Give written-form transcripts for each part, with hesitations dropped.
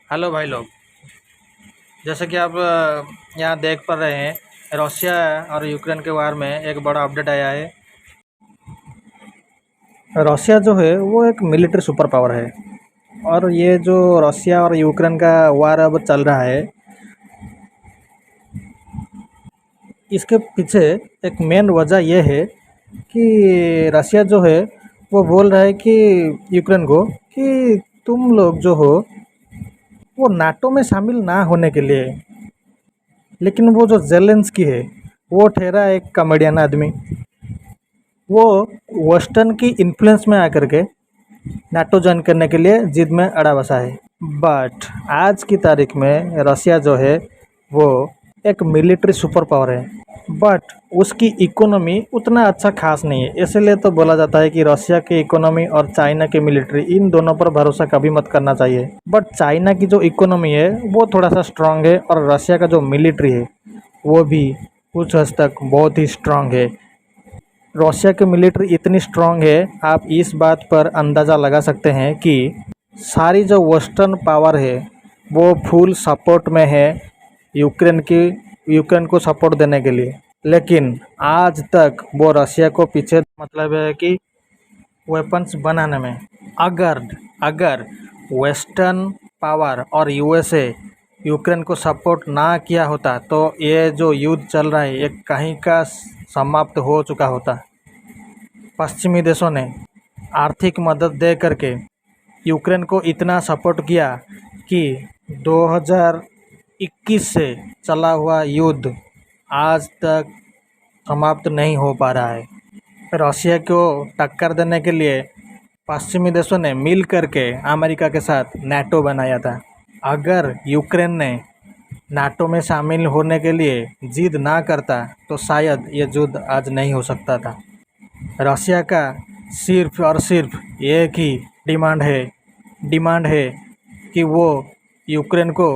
Hello भाई लोग। जैसे कि आप यहाँ देख पा रहे हैं, रशिया और यूक्रेन के वार में एक बड़ा अपडेट आया है। रशिया जो है वो एक मिलिट्री सुपर पावर है, और ये जो रशिया और यूक्रेन का वार अब चल रहा है, इसके पीछे एक मेन वजह यह है कि रशिया जो है वो बोल रहा है कि यूक्रेन को कि तुम लोग जो हो वो नाटो में शामिल ना होने के लिए। लेकिन वो जो जेलेंस्की है वो ठहरा एक कॉमेडियन आदमी। वो वेस्टर्न की इन्फ्लुएंस में आकर के नाटो ज्वाइन करने के लिए जिद में अड़ा बसा है। बट आज की तारीख में रसिया जो है वो एक मिलिट्री सुपर पावर है, बट उसकी इकोनॉमी उतना अच्छा खास नहीं है। इसलिए तो बोला जाता है कि रसिया की इकोनॉमी और चाइना की मिलिट्री, इन दोनों पर भरोसा कभी मत करना चाहिए। बट चाइना की जो इकोनॉमी है वो थोड़ा सा स्ट्रांग है, और रसिया का जो मिलिट्री है वो भी कुछ हद तक बहुत ही स्ट्रांग है। रशिया की मिलिट्री इतनी स्ट्रांग है, आप इस बात पर अंदाज़ा लगा सकते हैं कि सारी जो वेस्टर्न पावर है वो फुल सपोर्ट में है यूक्रेन को सपोर्ट देने के लिए। लेकिन आज तक वो रशिया को पीछे मतलब है कि वेपन्स बनाने में। अगर अगर वेस्टर्न पावर और यूएसए यूक्रेन को सपोर्ट ना किया होता तो ये जो युद्ध चल रहा है ये कहीं का समाप्त हो चुका होता। पश्चिमी देशों ने आर्थिक मदद दे करके यूक्रेन को इतना सपोर्ट किया कि 2021 से चला हुआ युद्ध आज तक समाप्त नहीं हो पा रहा है। रशिया को टक्कर देने के लिए पश्चिमी देशों ने मिल करके अमेरिका के साथ नाटो बनाया था। अगर यूक्रेन ने नाटो में शामिल होने के लिए जिद ना करता तो शायद ये युद्ध आज नहीं हो सकता था। रशिया का सिर्फ और सिर्फ एक ही डिमांड है कि वो यूक्रेन को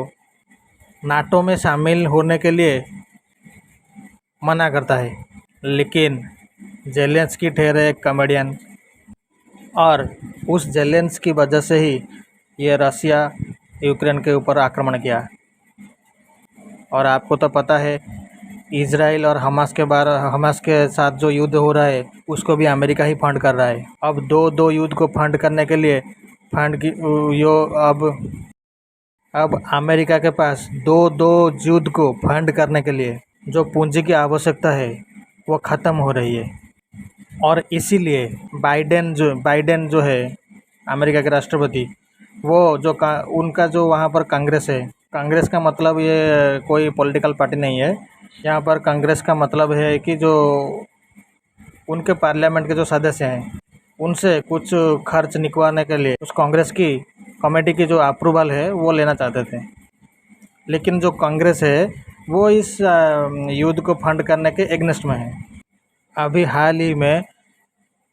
नाटो में शामिल होने के लिए मना करता है। लेकिन जेलेंस्की ठहरे एक कॉमेडियन, और उस जेलेंस की वजह से ही ये रसिया यूक्रेन के ऊपर आक्रमण किया। और आपको तो पता है, इजराइल और हमास के साथ जो युद्ध हो रहा है उसको भी अमेरिका ही फंड कर रहा है। अब दो युद्ध को फंड करने के लिए फंड की यो अब अमेरिका के पास दो युद्ध को फंड करने के लिए जो पूंजी की आवश्यकता है वो ख़त्म हो रही है। और इसीलिए बाइडेन जो है अमेरिका के राष्ट्रपति, वो उनका जो वहाँ पर कांग्रेस है, कांग्रेस का मतलब ये कोई पॉलिटिकल पार्टी नहीं है। यहाँ पर कांग्रेस का मतलब है कि जो उनके पार्लियामेंट के जो सदस्य हैं उनसे कुछ खर्च निकलवाने के लिए उस कांग्रेस की कमेटी की जो अप्रूवल है वो लेना चाहते थे। लेकिन जो कांग्रेस है वो इस युद्ध को फंड करने के एग्नेस्ट में है। अभी हाल ही में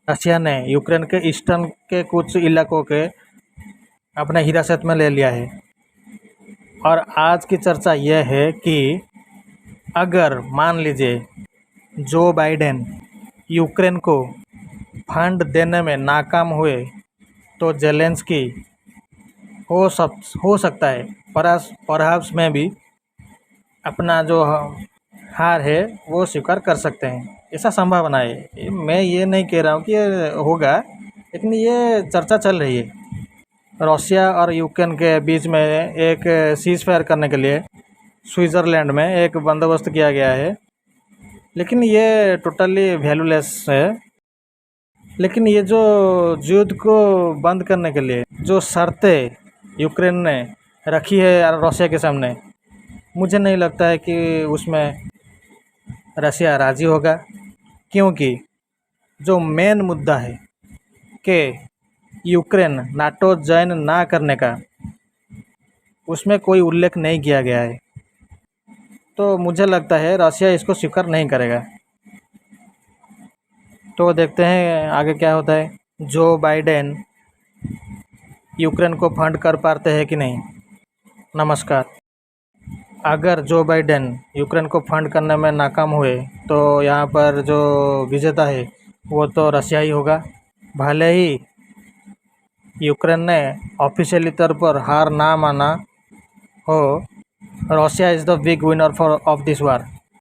रशिया ने यूक्रेन के ईस्टर्न के कुछ इलाकों के अपने हिरासत में ले लिया है। और आज की चर्चा यह है कि अगर मान लीजिए जो बाइडेन यूक्रेन को फंड देने में नाकाम हुए तो जेलेंस्की हो सकता है परहाप्स में भी अपना जो हार है वो स्वीकार कर सकते हैं। ऐसा संभावना है। मैं ये नहीं कह रहा हूँ कि ये होगा, लेकिन ये चर्चा चल रही है। रशिया और यूक्रेन के बीच में एक सीज़ फायर करने के लिए स्विट्ज़रलैंड में एक बंदोबस्त किया गया है, लेकिन ये टोटली वैल्यूलेस है। लेकिन ये जो युद्ध को बंद करने के लिए जो शर्तें यूक्रेन ने रखी है रशिया के सामने, मुझे नहीं लगता है कि उसमें रशिया राज़ी होगा। क्योंकि जो मेन मुद्दा है कि यूक्रेन नाटो ज्वाइन ना करने का, उसमें कोई उल्लेख नहीं किया गया है। तो मुझे लगता है रशिया इसको स्वीकार नहीं करेगा। तो देखते हैं आगे क्या होता है। जो बाइडेन यूक्रेन को फंड कर पाते हैं कि नहीं। नमस्कार। अगर जो बाइडेन यूक्रेन को फंड करने में नाकाम हुए तो यहाँ पर जो विजेता है वो तो रशिया ही होगा। भले ही यूक्रेन ने ऑफिशियली तौर पर हार ना माना, Oh, Russia is the big winner of this war.